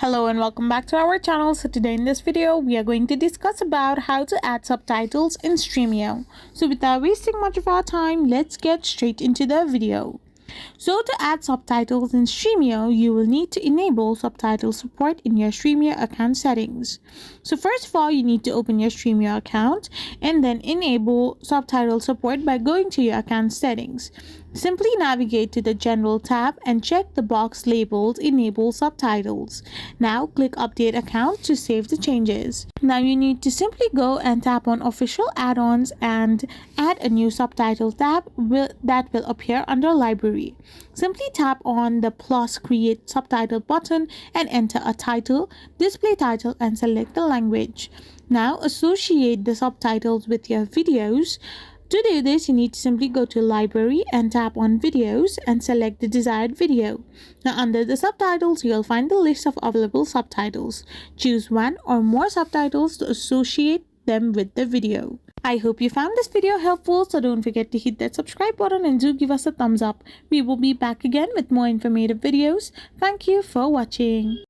Hello and welcome back to our channel. So today in this video we are going to discuss about how to add subtitles in Stremio. So without wasting much of our time, let's get straight into the video. So to add subtitles in Streamio, you will need to enable subtitle support in your Streamio account settings. So first of all, you need to open your Streamio account and then enable subtitle support by going to your account settings. Simply navigate to the General tab and check the box labeled Enable Subtitles. Now click Update Account to save the changes. Now you need to simply go and tap on Official Add-ons and add a new subtitle tab that will appear under Library. Simply tap on the plus Create Subtitle button and enter a title, display title, and select the language. Now associate the subtitles with your videos. To do this, you need to simply go to Library and tap on Videos and select the desired video. Now under the subtitles, you'll find the list of available subtitles. Choose one or more subtitles to associate them with the video. I hope you found this video helpful, so don't forget to hit that subscribe button and do give us a thumbs up. We will be back again with more informative videos. Thank you for watching.